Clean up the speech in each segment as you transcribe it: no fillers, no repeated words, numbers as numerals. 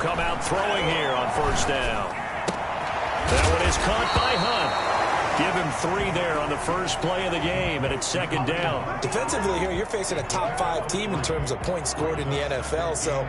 come out throwing here on first down. That one is caught by Hunt. Give him 3 there on the first play of the game, and it's second down. Defensively here, you're facing a top-5 team in terms of points scored in the NFL. So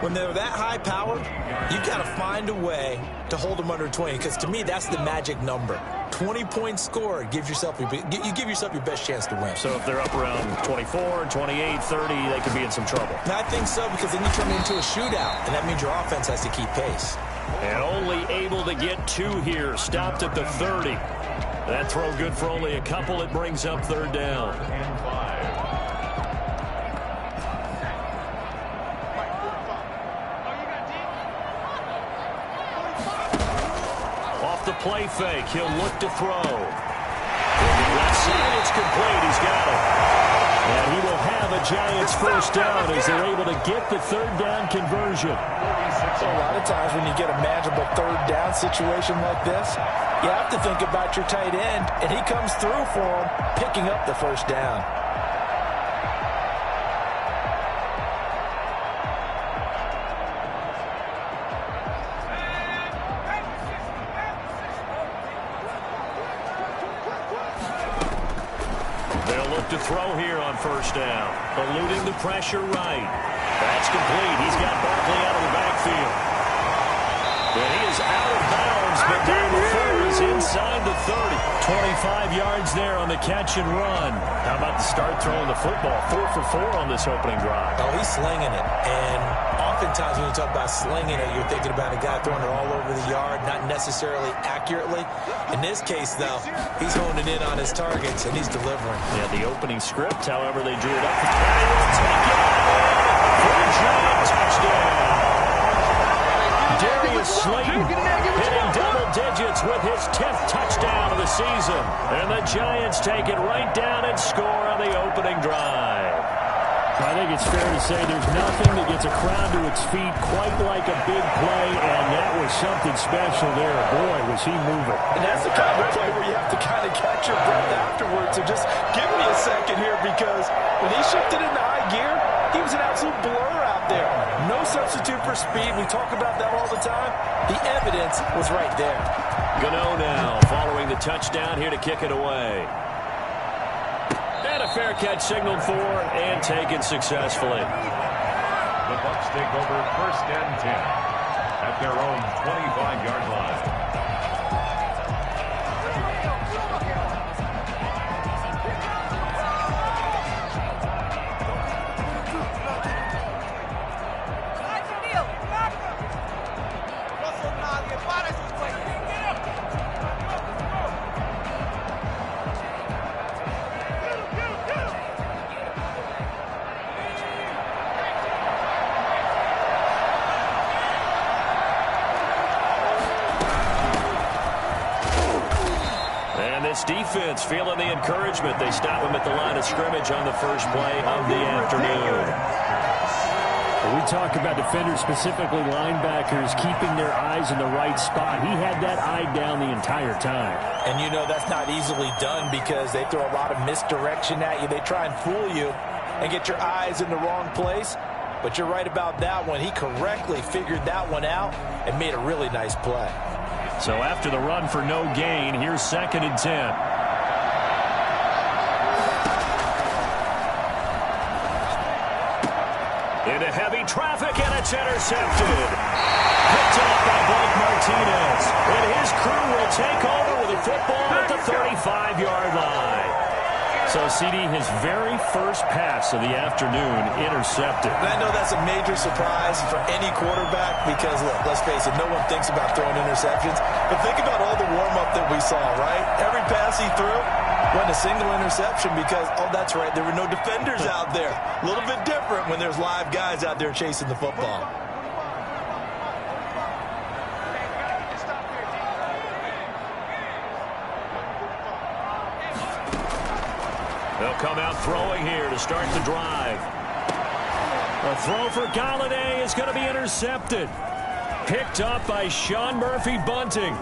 when they're that high-powered, you've got to find a way to hold them under 20. Because to me, that's the magic number. 20 points scored gives yourself you give yourself your best chance to win. So if they're up around 24, 28, 30, they could be in some trouble. And I think so, because then you turn it into a shootout, and that means your offense has to keep pace. And only able to get 2 here. Stopped at the 30. That throw good for only a couple. It brings up third down. Off the play fake, he'll look to throw. Left side, it's complete. He's got it. And he will have a Giants first down as they're able to get the third down conversion. So a lot of times when you get a manageable third down situation like this, you have to think about your tight end, and he comes through for him, picking up the first down. They'll look to throw here on first down. Eluding the pressure right. That's complete. He's got Barkley out of the backfield. But he is out of bounds, but down before he's inside the 30. 25 yards there on the catch and run. How about the start throwing the football? 4 for 4 on this opening drive. Oh, he's slinging it. And oftentimes when you talk about slinging it, you're thinking about a guy throwing it all over the yard, not necessarily accurately. In this case, though, he's honing in on his targets, and he's delivering. Yeah, the opening script, however, they drew it up for 20. Will take it for a giant touchdown. Darius Slayton hitting double digits with his 10th touchdown of the season. And the Giants take it right down and score on the opening drive. I think it's fair to say there's nothing that gets a crowd to its feet quite like a big play, and that was something special there. Boy, was he moving. And that's the kind of play where you have to kind of catch your breath afterwards. So just give me a second here, because when he shifted into high gear, he was an absolute blur out there. No substitute for speed. We talk about that all the time. The evidence was right there. Gano now following the touchdown here to kick it away. And a fair catch signaled for and taken successfully. The Bucs take over first and 10 at their own 25-yard line. Defense feeling the encouragement. They stop him at the line of scrimmage on the first play of the afternoon. We talk about defenders, specifically linebackers, keeping their eyes in the right spot. He had that eye down the entire time. And you know that's not easily done, because they throw a lot of misdirection at you. They try and fool you and get your eyes in the wrong place. But you're right about that one. He correctly figured that one out and made a really nice play. So after the run for no gain, here's second and 10. Into heavy traffic, and it's intercepted. Picked up by Blake Martinez. And his crew will take over with the football at the 35-yard line. So, CD, his very first pass of the afternoon intercepted. And I know that's a major surprise for any quarterback, because, look, let's face it, no one thinks about throwing interceptions. But think about all the warm-up that we saw, right? Every pass he threw went a single interception because, oh, that's right, there were no defenders out there. A little bit different when there's live guys out there chasing the football. They'll come out throwing here to start the drive. A throw for Galladay is going to be intercepted. Picked up by Sean Murphy-Bunting.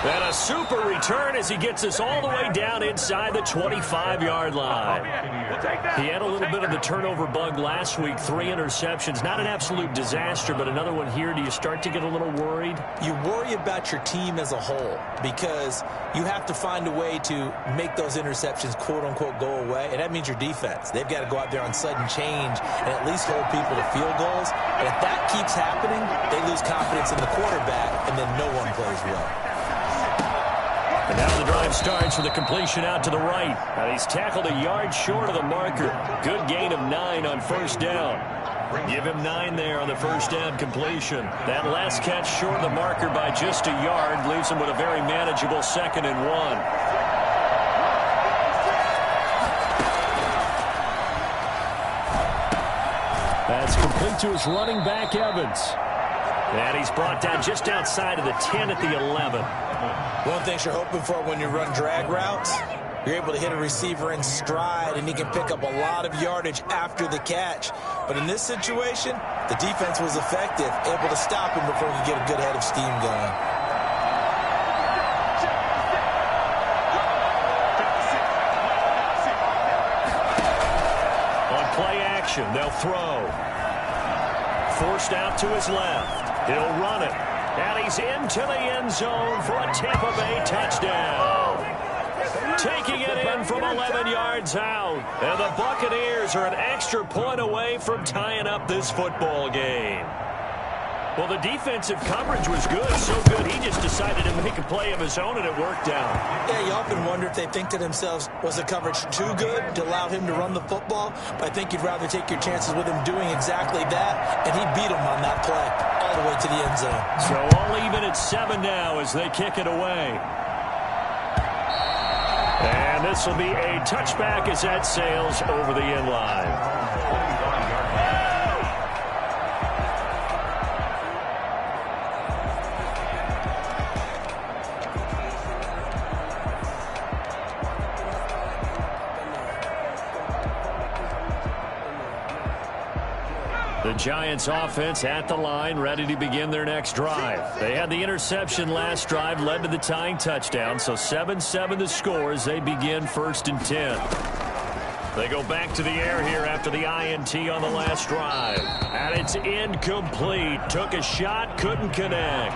And a super return as he gets us all the way down inside the 25-yard line. He had a little bit of the turnover bug last week, 3 interceptions. Not an absolute disaster, but another one here. Do you start to get a little worried? You worry about your team as a whole because you have to find a way to make those interceptions, quote-unquote, go away, and that means your defense. They've got to go out there on sudden change and at least hold people to field goals. And if that keeps happening, they lose confidence in the quarterback, and then no one plays well. And now the drive starts with a completion out to the right. And he's tackled a yard short of the marker. Good gain of 9 on first down. Give him 9 there on the first down completion. That last catch short of the marker by just a yard leaves him with a very manageable 2nd and 1. That's complete to his running back, Evans. And he's brought down just outside of the 10 at the 11. One thing you're hoping for when you run drag routes, you're able to hit a receiver in stride, and he can pick up a lot of yardage after the catch. But in this situation, the defense was effective, able to stop him before he could get a good head of steam going. On play action, they'll throw. Forced out to his left. He'll run it. And he's into the end zone for a Tampa Bay touchdown. Taking it in from 11 yards out. And the Buccaneers are an extra point away from tying up this football game. Well, the defensive coverage was good, so good he just decided to make a play of his own, and it worked out. Yeah, you often wonder if they think to themselves, was the coverage too good to allow him to run the football? But I think you'd rather take your chances with him doing exactly that, and he beat him on that play all the way to the end zone. So all even at 7 now as they kick it away. And this will be a touchback as that sails over the end line. The Giants offense at the line, ready to begin their next drive. They had the interception last drive, led to the tying touchdown, so 7-7 the score as they begin 1st and 10. They go back to the air here after the INT on the last drive. And it's incomplete. Took a shot, couldn't connect.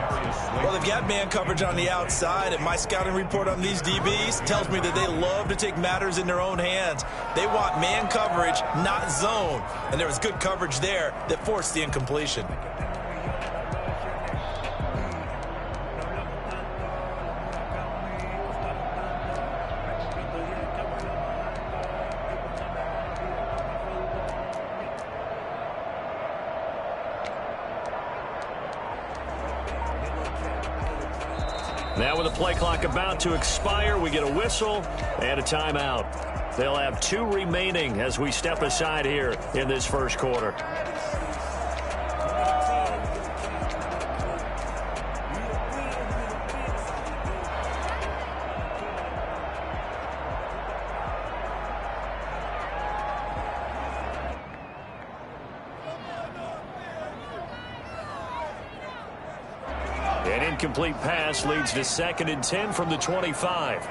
Well, they've got man coverage on the outside, and my scouting report on these DBs tells me that they love to take matters in their own hands. They want man coverage, not zone. And there was good coverage there that forced the incompletion. Now with the play clock about to expire, we get a whistle and a timeout. They'll have 2 remaining as we step aside here in this first quarter. An incomplete pass leads to 2nd and 10 from the 25.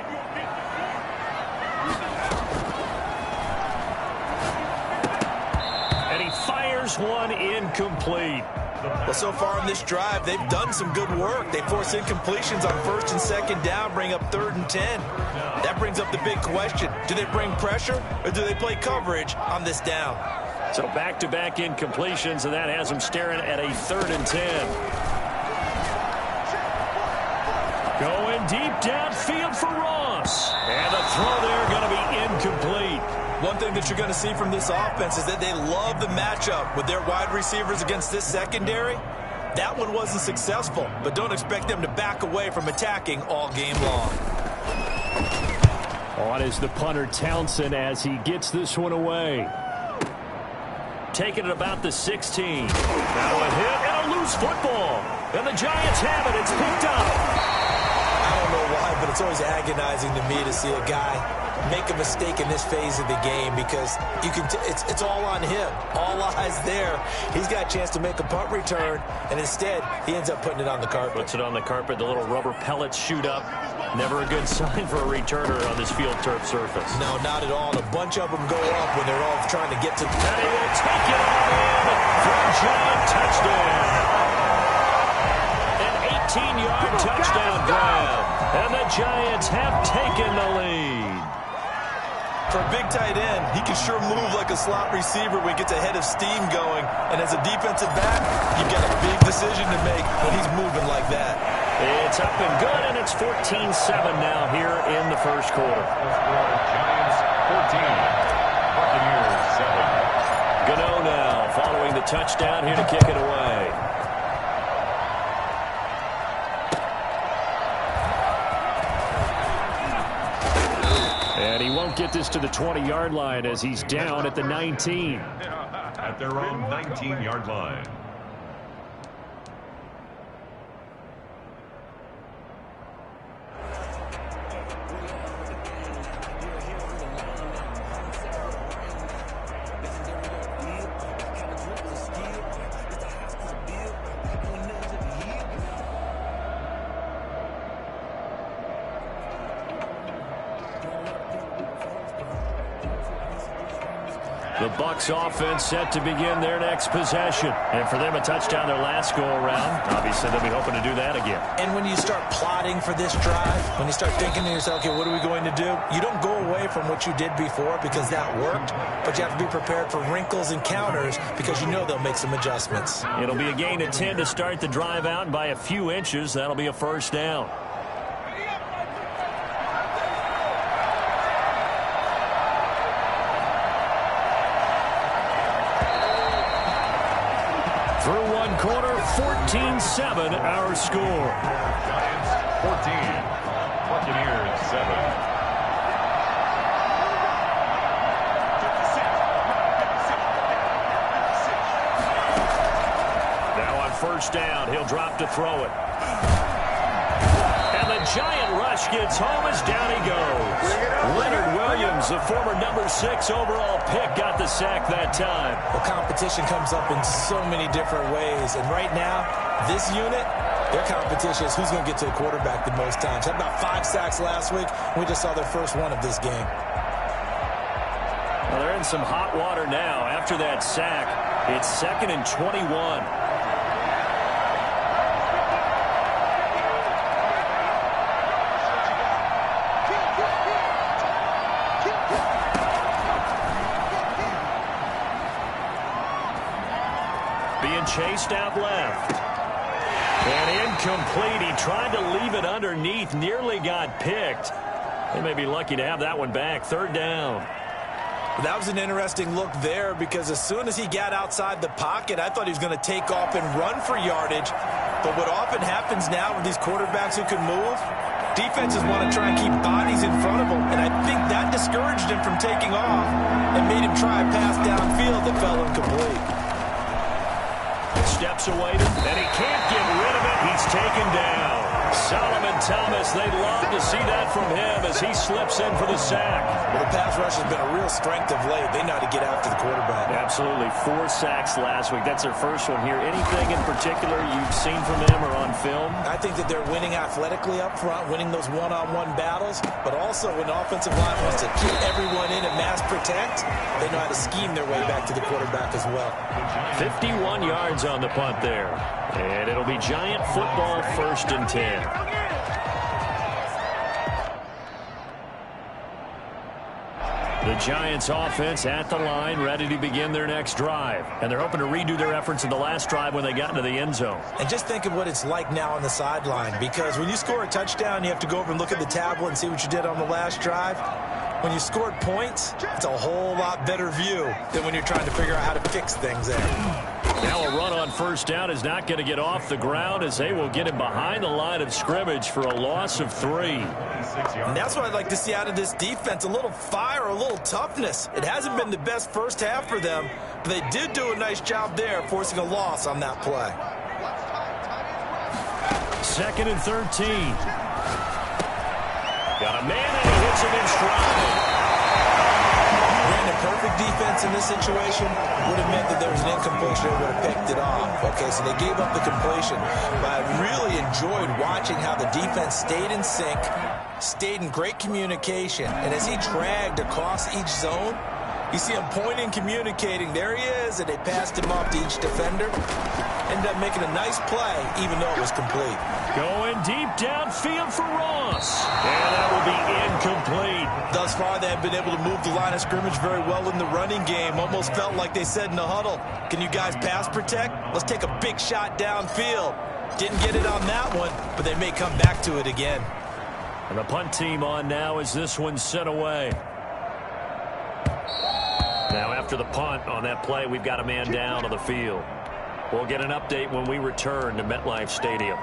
And he fires one incomplete. Well, so far on this drive, they've done some good work. They force incompletions on 1st and 2nd down, bring up 3rd and 10. That brings up the big question. Do they bring pressure or do they play coverage on this down? So back-to-back incompletions, and that has them staring at a 3rd and 10. Going deep downfield for Ross. And the throw there going to be incomplete. One thing that you're going to see from this offense is that they love the matchup with their wide receivers against this secondary. That one wasn't successful, but don't expect them to back away from attacking all game long. On is the punter Townsend as he gets this one away. Taking it about the 16. Now a hit and a loose football. And the Giants have it. It's picked up. I don't know why, but it's always agonizing to me to see a guy make a mistake in this phase of the game because it's all on him. All eyes there. He's got a chance to make a punt return, and instead he ends up putting it on the carpet. Puts it on the carpet. The little rubber pellets shoot up. Never a good sign for a returner on this field turf surface. No, not at all. And a bunch of them go up when they're all trying to get to... And he will take it all in for a giant touchdown. An 18-yard touchdown grab. And the Giants have taken the lead. For a big tight end, he can sure move like a slot receiver when he gets a head of steam going. And as a defensive back, you've got a big decision to make when he's moving like that. It's up and good, and it's 14-7 now here in the first quarter. Giants 14, Buccaneers 7. Gano now following the touchdown here to kick it away. And he won't get this to the 20-yard line as he's down at the 19. At their own 19-yard line. The Bucs offense set to begin their next possession. And for them, a touchdown their last go-around. Obviously, they'll be hoping to do that again. And when you start plotting for this drive, when you start thinking to yourself, okay, what are we going to do? You don't go away from what you did before because that worked, but you have to be prepared for wrinkles and counters because you know they'll make some adjustments. It'll be a gain of 10 to start the drive out, and by a few inches, that'll be a first down. Through one quarter, 14-7 our score. Giants 14, Buccaneers 7. Now on first down, he'll drop to throw it. And the giant rush gets home as down he goes. Leonard Williams, the former number 6 overall pick, got the sack that time. Well, competition comes up in so many different ways. And right now, this unit, their competition is who's going to get to the quarterback the most times. Had about 5 sacks last week. We just saw their first one of this game. Well, they're in some hot water now. After that sack, it's 2nd and 21. Being chased out left. And incomplete. He tried to leave it underneath. Nearly got picked. They may be lucky to have that one back. 3rd down. That was an interesting look there because as soon as he got outside the pocket, I thought he was going to take off and run for yardage. But what often happens now with these quarterbacks who can move, defenses want to try and keep bodies in front of them. And I think that discouraged him from taking off and made him try a pass downfield that fell incomplete. Steps away, and he can't get rid of it. He's taken down. Solomon Thomas, they'd love to see that from him as he slips in for the sack. Well, the pass rush has been a real strength of late. They know how to get after the quarterback. Absolutely. 4 sacks last week. That's their first one here. Anything in particular you've seen from them or on film? I think that they're winning athletically up front, winning those one-on-one battles, but also when the offensive line wants to keep everyone in and mass protect, they know how to scheme their way back to the quarterback as well. 51 yards on the punt there. And it'll be Giant football, 1st and 10. The Giants offense at the line, ready to begin their next drive. And they're hoping to redo their efforts in the last drive when they got into the end zone. And just think of what it's like now on the sideline, because when you score a touchdown, you have to go over and look at the tablet and see what you did on the last drive. When you scored points, it's a whole lot better view than when you're trying to figure out how to fix things there. Now a run on first down is not going to get off the ground as they will get him behind the line of scrimmage for a loss of 3. And that's what I'd like to see out of this defense, a little fire, a little toughness. It hasn't been the best first half for them, but they did do a nice job there forcing a loss on that play. 2nd and 13. Got a man and he hits him in stride. Brandon, perfect defense in this situation would have meant that there was an incompletion. They would have picked it off. Okay, so they gave up the completion. But I really enjoyed watching how the defense stayed in sync, stayed in great communication. And as he dragged across each zone, you see him pointing, communicating. There he is, and they passed him off to each defender. Ended up making a nice play, even though it was complete. Going deep downfield for Ross. And that will be incomplete. Thus far, they have been able to move the line of scrimmage very well in the running game. Almost felt like they said in the huddle, can you guys pass protect? Let's take a big shot downfield. Didn't get it on that one, but they may come back to it again. And the punt team on now as this one's sent away. Now after the punt on that play, we've got a man down on the field. We'll get an update when we return to MetLife Stadium.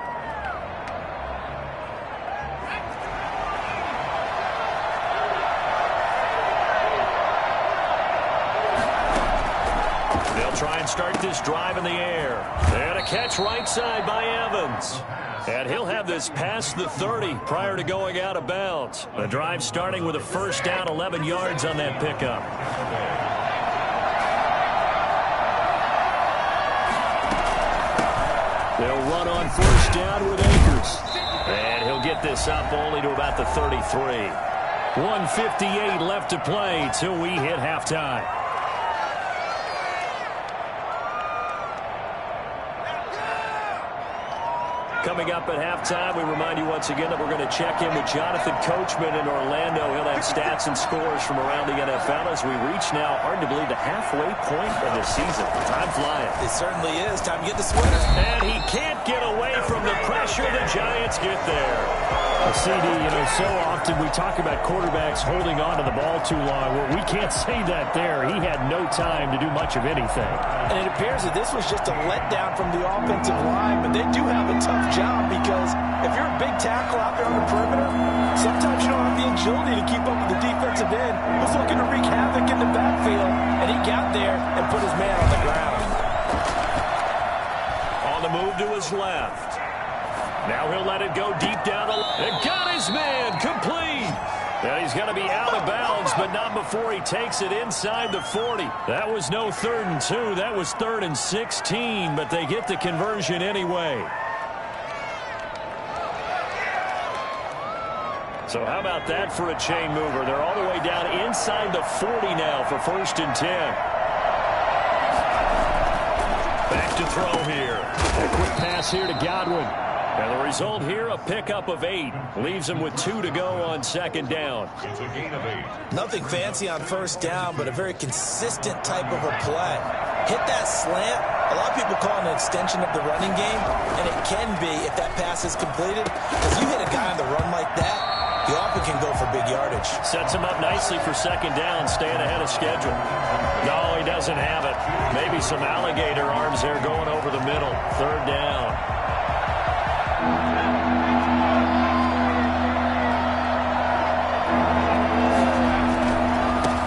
They'll try and start this drive in the air. And a catch right side by Evans. And he'll have this past the 30 prior to going out of bounds. The drive starting with a first down, 11 yards on that pickup. They'll run on first down with Akers. And he'll get this up only to about the 33. 1:58 left to play till we hit halftime. Coming up at halftime, we remind you once again that we're going to check in with Jonathan Coachman in Orlando. He'll have stats and scores from around the NFL as we reach now, hard to believe, the halfway point of the season. Time flying. It certainly is. Time to get the sweater. And he can't get away from the pressure. The Giants get there. CD, so often we talk about quarterbacks holding on to the ball too long. Well, we can't say that there. He had no time to do much of anything. And it appears that this was just a letdown from the offensive line, but they do have a tough job because if you're a big tackle out there on the perimeter, sometimes you don't have the agility to keep up with the defensive end who's looking to wreak havoc in the backfield, and he got there and put his man on the ground. On the move to his left. Now he'll let it go deep down. And got his man complete. And he's going to be out of bounds, but not before he takes it inside the 40. That was no 3rd and 2. That was 3rd and 16, but they get the conversion anyway. So how about that for a chain mover? They're all the way down inside the 40 now for 1st and 10. Back to throw here. A quick pass here to Godwin. And the result here, a pickup of 8. Leaves him with 2 to go on 2nd down. It's a gain of 8. Nothing fancy on first down, but a very consistent type of a play. Hit that slant. A lot of people call it an extension of the running game, and it can be if that pass is completed. Because you hit a guy on the run like that, you often can go for big yardage. Sets him up nicely for 2nd down, staying ahead of schedule. No, he doesn't have it. Maybe some alligator arms there going over the middle. 3rd down.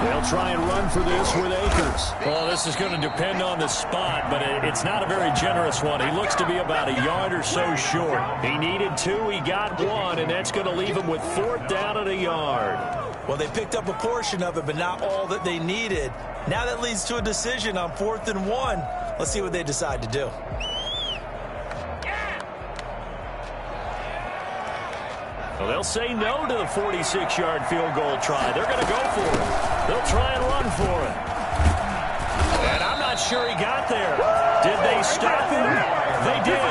They'll try and run for this with Akers. Well, this is going to depend on the spot, but it's not a very generous one. He looks to be about a yard or so short. He needed 2, he got 1, and that's going to leave him with 4th down at a yard. Well, they picked up a portion of it, but not all that they needed. Now that leads to a decision on 4th and 1. Let's see what they decide to do. Well, they'll say no to the 46-yard field goal try. They're going to go for it. They'll try and run for it. And I'm not sure he got there. Did they stop him? They did.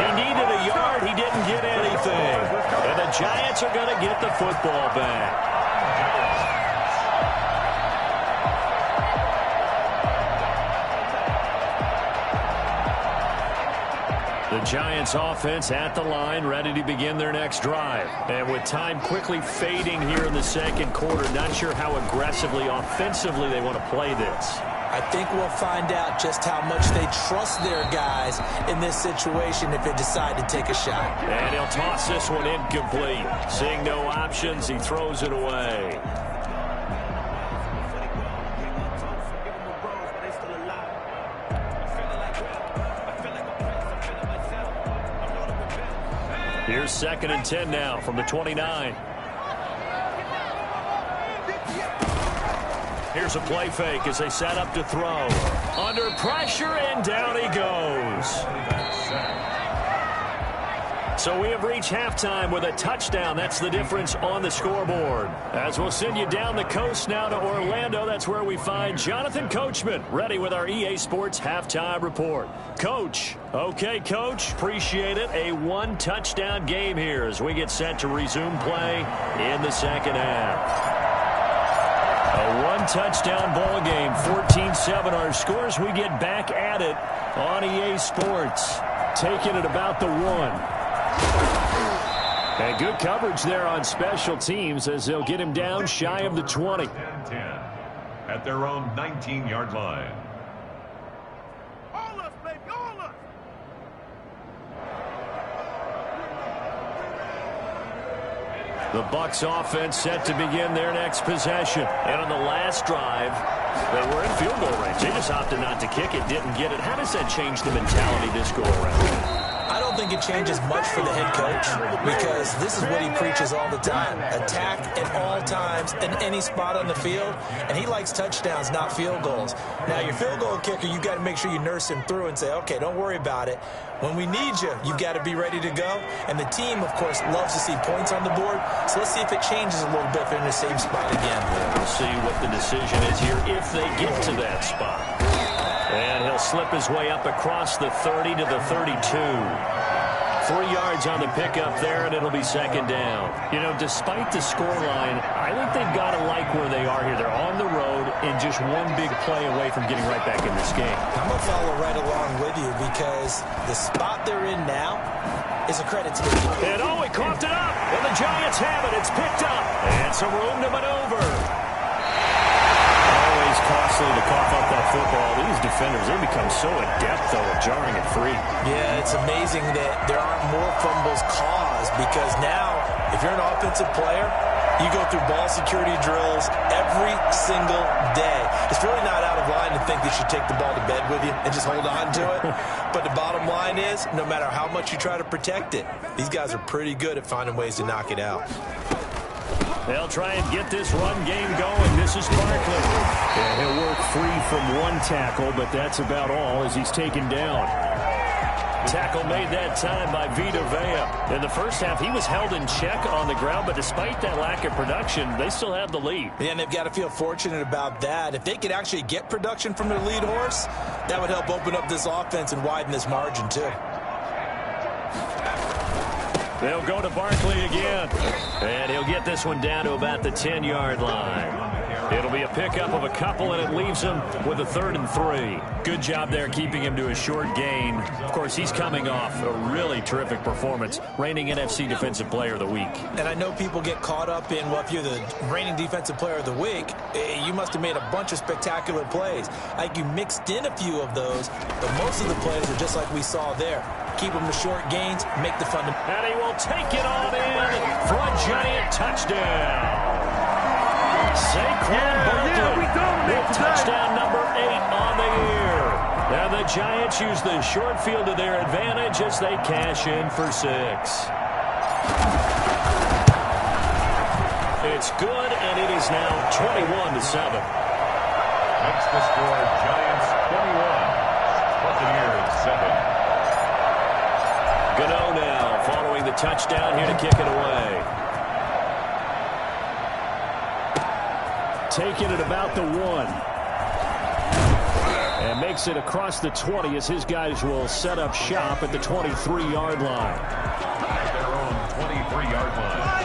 He needed a yard. He didn't get anything. And the Giants are going to get the football back. The Giants offense at the line, ready to begin their next drive. And with time quickly fading here in the 2nd quarter, not sure how aggressively, offensively they want to play this. I think we'll find out just how much they trust their guys in this situation if they decide to take a shot. And he'll toss this one incomplete. Seeing no options, he throws it away. Here's 2nd and 10 now from the 29. Here's a play fake as they set up to throw. Under pressure, and down he goes. So we have reached halftime with a touchdown. That's the difference on the scoreboard. As we'll send you down the coast now to Orlando, that's where we find Jonathan Coachman, ready with our EA Sports halftime report. Coach. Okay, Coach. Appreciate it. A one-touchdown game here as we get set to resume play in the second half. A one-touchdown ball game, 14-7 our scores. We get back at it on EA Sports. Taking it about the 1. And good coverage there on special teams as they'll get him down shy of the 20. 10 at their own 19-yard line. All us, baby, all us. The Bucs offense set to begin their next possession. And on the last drive, they were in field goal range. They just opted not to kick it, didn't get it. How does that change the mentality this go around? I don't think it changes much for the head coach because this is what he preaches all the time. Attack at all times in any spot on the field, and he likes touchdowns, not field goals. Now, your field goal kicker, you've got to make sure you nurse him through and say, okay, don't worry about it. When we need you, you've got to be ready to go. And the team, of course, loves to see points on the board. So let's see if it changes a little bit if they're in the same spot again. We'll see what the decision is here if they get to that spot. And he'll slip his way up across the 30 to the 32. 3 yards on the pickup there, and it'll be second down. You know, despite the scoreline, I think they've got to like where they are here. They're on the road and just one big play away from getting right back in this game. I'm going to follow right along with you because the spot they're in now is a credit to the team. And oh, he coughed it up, and the Giants have it. It's picked up, and some room to maneuver. Always costly to cough up that football. These defenders, they become so adept, though, at jarring it free. Yeah, it's amazing that there aren't more fumbles caused because now, if you're an offensive player, you go through ball security drills every single day. It's really not out of line to think that you should take the ball to bed with you and just hold on to it. But the bottom line is, no matter how much you try to protect it, these guys are pretty good at finding ways to knock it out. They'll try and get this run game going. This is Barkley. And he'll work free from one tackle, but that's about all as he's taken down. Tackle made that time by Vita Vea. In the first half, he was held in check on the ground, but despite that lack of production, they still have the lead. Yeah, and they've got to feel fortunate about that. If they could actually get production from their lead horse, that would help open up this offense and widen this margin, too. They'll go to Barkley again. And he'll get this one down to about the 10-yard line. It'll be a pickup of a couple, and it leaves him with a 3rd and 3. Good job there keeping him to a short gain. Of course, he's coming off a really terrific performance, reigning NFC Defensive Player of the Week. And I know people get caught up in, well, if you're the reigning Defensive Player of the Week, you must have made a bunch of spectacular plays. Like you mixed in a few of those, but most of the plays are just like we saw there. Keep them to short gains, make the fundamental. And he will take it on in for a giant touchdown. Saquon Barkley with touchdown number 8 on the year. Now the Giants use the short field to their advantage as they cash in for 6. It's good, and it is now 21-7. Makes the score Giants 21, Buccaneers 7. Gano now following the touchdown here to kick it away. Taking it about the 1. And makes it across the 20 as his guys will set up shop at the 23-yard line. At their own 23-yard line.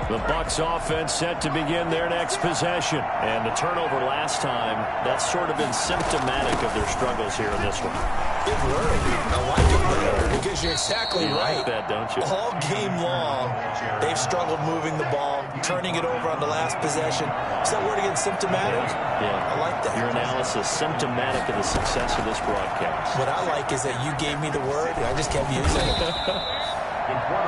The Bucs offense set to begin their next possession. And the turnover last time, that's sort of been symptomatic of their struggles here in this one. Good word. I like it there because you're exactly right. Like that, don't you? All game long, they've struggled moving the ball, turning it over on the last possession. Is that word again, symptomatic? Yeah. I like that. Your analysis, symptomatic of the success of this broadcast. What I like is that you gave me the word, and I just kept using it.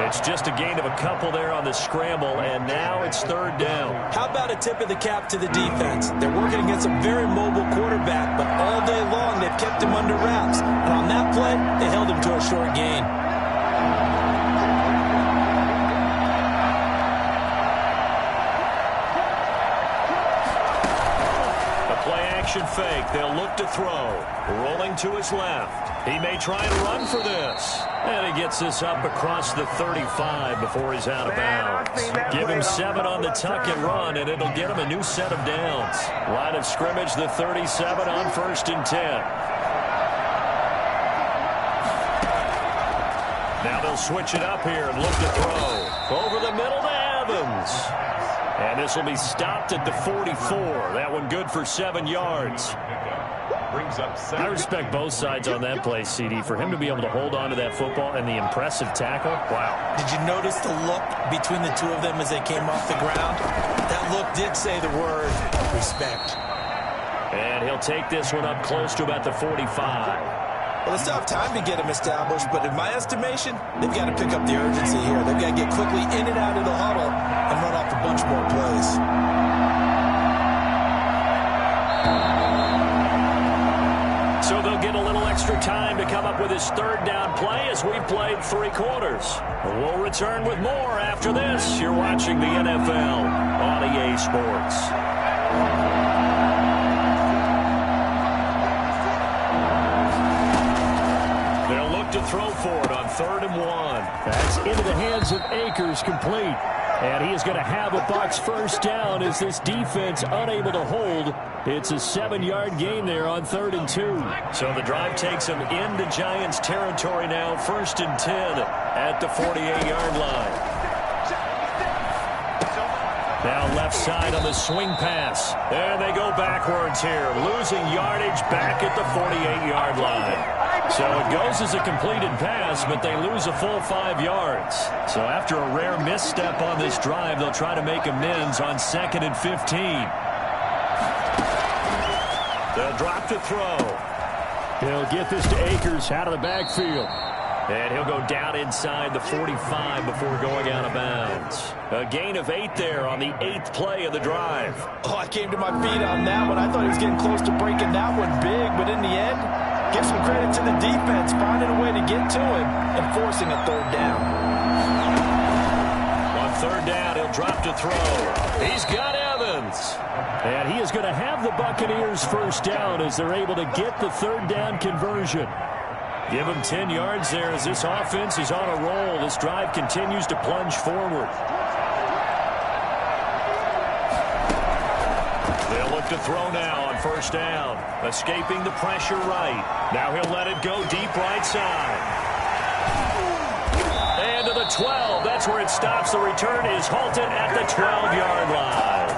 It's just a gain of a couple there on the scramble, and now it's third down. How about a tip of the cap to the defense? They're working against a very mobile quarterback, but all day long they've kept him under wraps. And on that play, they held him to a short gain. Action fake. They'll look to throw. Rolling to his left. He may try and run for this. And he gets this up across the 35 before he's out of bounds. Give him 7 on the tuck and run, and it'll get him a new set of downs. Line of scrimmage, the 37 on 1st and 10. Now they'll switch it up here and look to throw. Over the middle to Evans. And this will be stopped at the 44. That one good for 7 yards. I respect both sides on that play, CD. For him to be able to hold on to that football and the impressive tackle, wow. Did you notice the look between the two of them as they came off the ground? That look did say the word respect. And he'll take this one up close to about the 45. Well, they still have time to get him established, but in my estimation, they've got to pick up the urgency here. They've got to get quickly in and out of the huddle and run off a bunch more plays. So they'll get a little extra time to come up with his third down play as we've played 3 quarters. We'll return with more after this. You're watching the NFL on EA Sports. To throw for it on 3rd and 1. That's into the hands of Akers, complete. And he is going to have a Bucs first down as this defense unable to hold. It's a 7-yard gain there on 3rd and 2. So the drive takes him into Giants territory now, 1st and 10 at the 48-yard line. Now left side on the swing pass. And they go backwards here, losing yardage back at the 48-yard line. So it goes as a completed pass, but they lose a full 5 yards. So after a rare misstep on this drive, they'll try to make amends on 2nd and 15. They'll drop to throw. He'll get this to Akers out of the backfield. And he'll go down inside the 45 before going out of bounds. A gain of 8 there on the 8th play of the drive. Oh, I came to my feet on that one. I thought he was getting close to breaking that one big, but in the end, give some credit to the defense, finding a way to get to him and forcing a 3rd down. On 3rd down, he'll drop to throw. He's got Evans. And he is going to have the Buccaneers first down as they're able to get the 3rd down conversion. Give him 10 yards there as this offense is on a roll. This drive continues to plunge forward. They'll look to throw now on 1st down. Escaping the pressure right. Now he'll let it go deep right side. And to the 12. That's where it stops. The return is halted at the 12-yard line.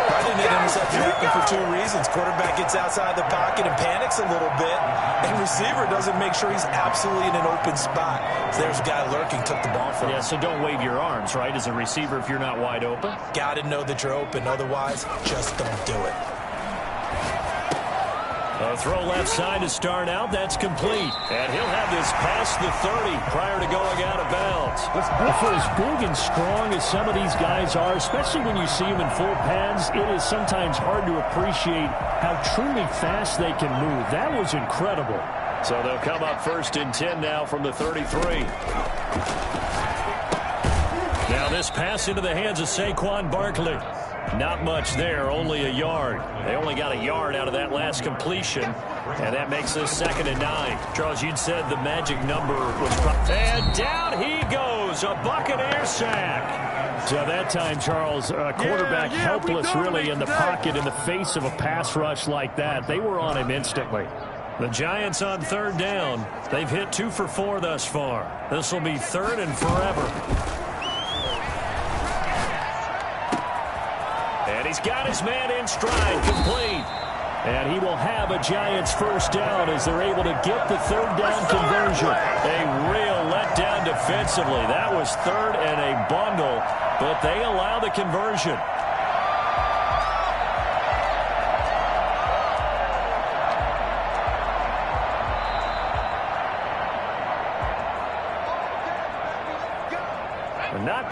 I think that interception happened for 2 reasons. Quarterback gets outside the pocket and panics a little bit, and receiver doesn't make sure he's absolutely in an open spot. So there's a guy lurking, took the ball from him. Yeah, so don't wave your arms, right, as a receiver if you're not wide open. Got to know that you're open. Otherwise, just don't do it. A throw left side to start out. That's complete. And he'll have this past the 30 prior to going out of bounds. For as big and strong as some of these guys are, especially when you see them in full pads, it is sometimes hard to appreciate how truly fast they can move. That was incredible. So they'll come up 1st and 10 now from the 33. Now this pass into the hands of Saquon Barkley. Not much there, only a yard. They only got a yard out of that last completion, and that makes this 2nd and 9. Charles, you'd said the magic number was... And down he goes, a Buccaneer sack. So that time, Charles, a quarterback helpless really in the pocket in the face of a pass rush like that. They were on him instantly. The Giants on 3rd down. They've hit 2 for 4 thus far. This will be 3rd and forever. And he's got his man in stride, complete. And he will have a Giants first down as they're able to get the 3rd down conversion. A real letdown defensively. That was 3rd and a bundle, but they allow the conversion.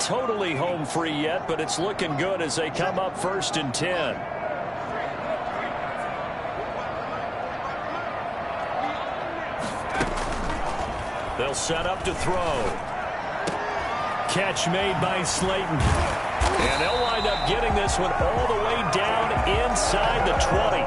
totally home free yet, but it's looking good as they come up 1st and 10. They'll set up to throw. Catch made by Slayton. And they'll wind up getting this one all the way down inside the 20.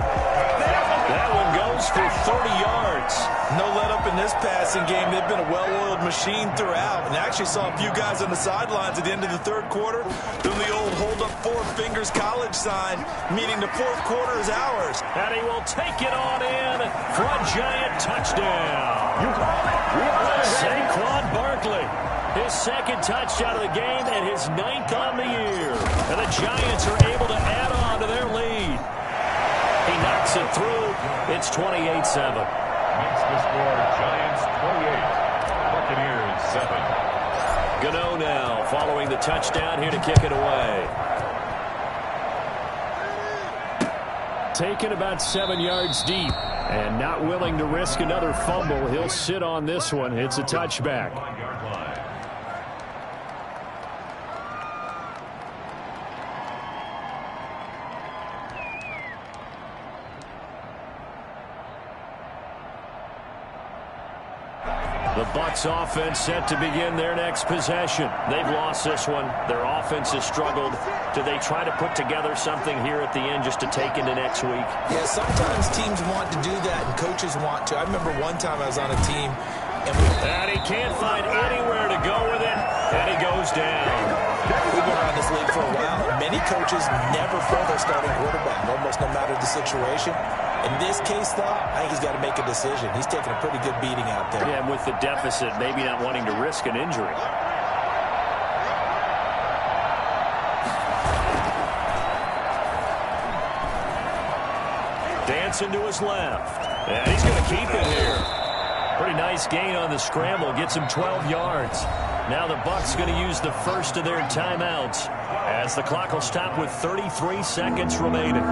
That one goes for 30 yards. No let up in this passing game. They've been a well-oiled machine throughout. And I actually saw a few guys on the sidelines at the end of the 3rd quarter doing the old hold up 4 fingers college sign, meaning the 4th quarter is ours. And he will take it on in for a giant touchdown. Saquon Barkley, his 2nd touchdown of the game and his 9th on the year. And the Giants are able to add on to their lead. He knocks it through. It's 28-7. Makes the score Giants 28, Buccaneers 7. Gano now following the touchdown here to kick it away. Taken about 7 yards deep and not willing to risk another fumble. He'll sit on this one. It's a touchback. The Bucs offense set to begin their next possession. They've lost this one. Their offense has struggled. Do they try to put together something here at the end just to take into next week? Yeah, sometimes teams want to do that and coaches want to. I remember one time I was on a team and he can't find anywhere to go with it, and he goes down. We've been around this league for a while. Many coaches never throw their starting quarterback, almost no matter the situation. In this case, though, I think he's got to make a decision. He's taking a pretty good beating out there. Yeah, and with the deficit, maybe not wanting to risk an injury. Dancing to his left. And he's going to keep it here. Pretty nice gain on the scramble. Gets him 12 yards. Now the Bucs going to use the first of their timeouts as the clock will stop with 33 seconds remaining.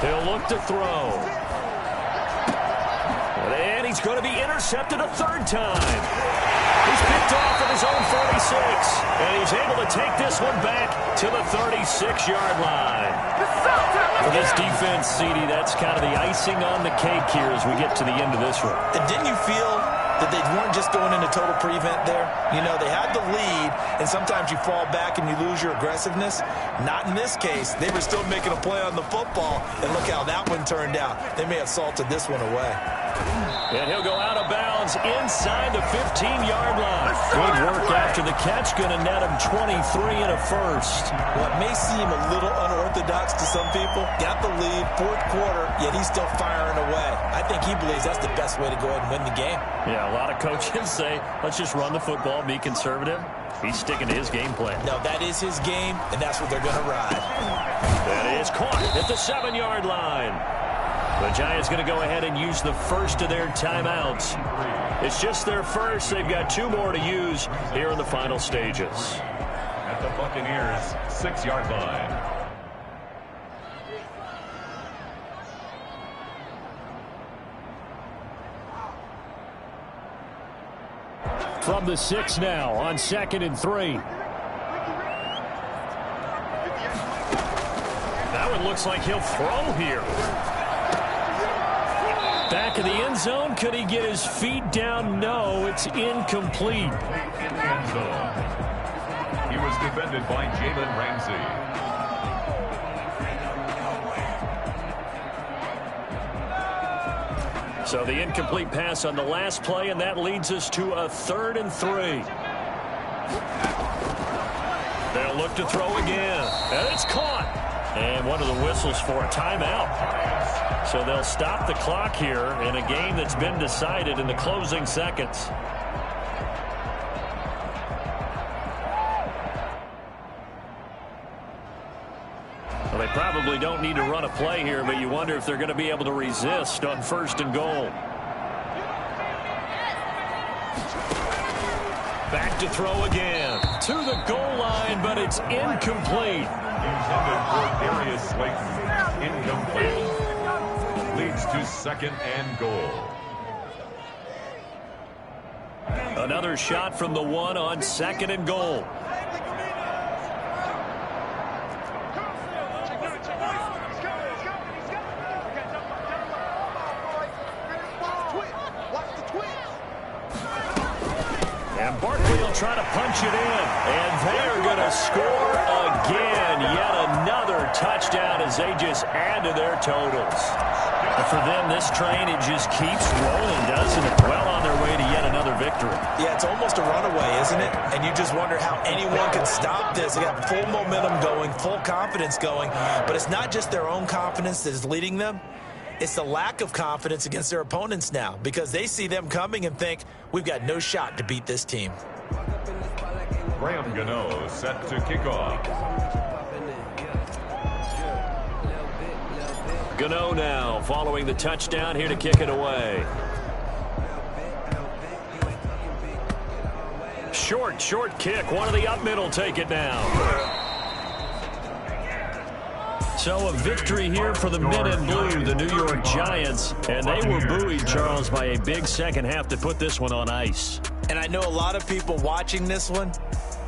He'll look to throw. And he's going to be intercepted a 3rd time. He's picked off at his own 46. And he's able to take this one back to the 36-yard line. For this defense, CD, that's kind of the icing on the cake here as we get to the end of this one. And didn't you feel that they weren't just going into total prevent there? You know, they had the lead, and sometimes you fall back and you lose your aggressiveness. Not in this case. They were still making a play on the football, and look how that one turned out. They may have salted this one away. And he'll go out of bounds inside the 15-yard line. Good work after the catch. Going to net him 23 and a first. What may seem a little unorthodox to some people, got the lead, 4th quarter, yet he's still firing away. I think he believes that's the best way to go ahead and win the game. Yeah, a lot of coaches say, let's just run the football, be conservative. He's sticking to his game plan. No, that is his game, and that's what they're going to ride. That is caught at the 7-yard line. The Giants going to go ahead and use the first of their timeouts. It's just their first. They've got 2 more to use here in the final stages. At the Buccaneers' 6-yard line. From the 6 now on 2nd and 3. That one looks like he'll throw here. Back of the end zone. Could he get his feet down? No, it's incomplete. In the end zone. He was defended by Jalen Ramsey. So the incomplete pass on the last play, and that leads us to a 3rd and 3. They'll look to throw again. And it's caught. And one of the whistles for a timeout. So they'll stop the clock here in a game that's been decided in the closing seconds. Well, they probably don't need to run a play here, but you wonder if they're going to be able to resist on 1st and goal. Back to throw again. To the goal line, but it's incomplete. Intended for Darius Slayton. Incomplete. Leads to 2nd and goal. Another shot from the one on 2nd and goal. And Barkley will try to punch it in. And they're going to score again. Yet another touchdown as they just add to their totals. And for them, this train, it just keeps rolling, doesn't it? Well on their way to yet another victory. Yeah, it's almost a runaway, isn't it? And you just wonder how anyone can stop this. They got full momentum going, full confidence going. But it's not just their own confidence that is leading them. It's the lack of confidence against their opponents now because they see them coming and think, we've got no shot to beat this team. Graham Gano set to kick off. Gano now following the touchdown here to kick it away. Short kick. One of the up middle take it down. So a victory here for the men in blue, the New York Giants. And they were buoyed, Charles, by a big second half to put this one on ice. And I know a lot of people watching this one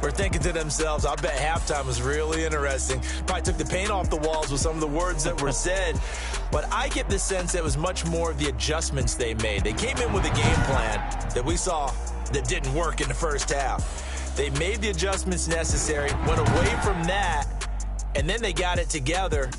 were thinking to themselves, I bet halftime was really interesting. Probably took the paint off the walls with some of the words that were said. But I get the sense it was much more of the adjustments they made. They came in with a game plan that we saw that didn't work in the first half. They made the adjustments necessary, went away from that, and then they got it together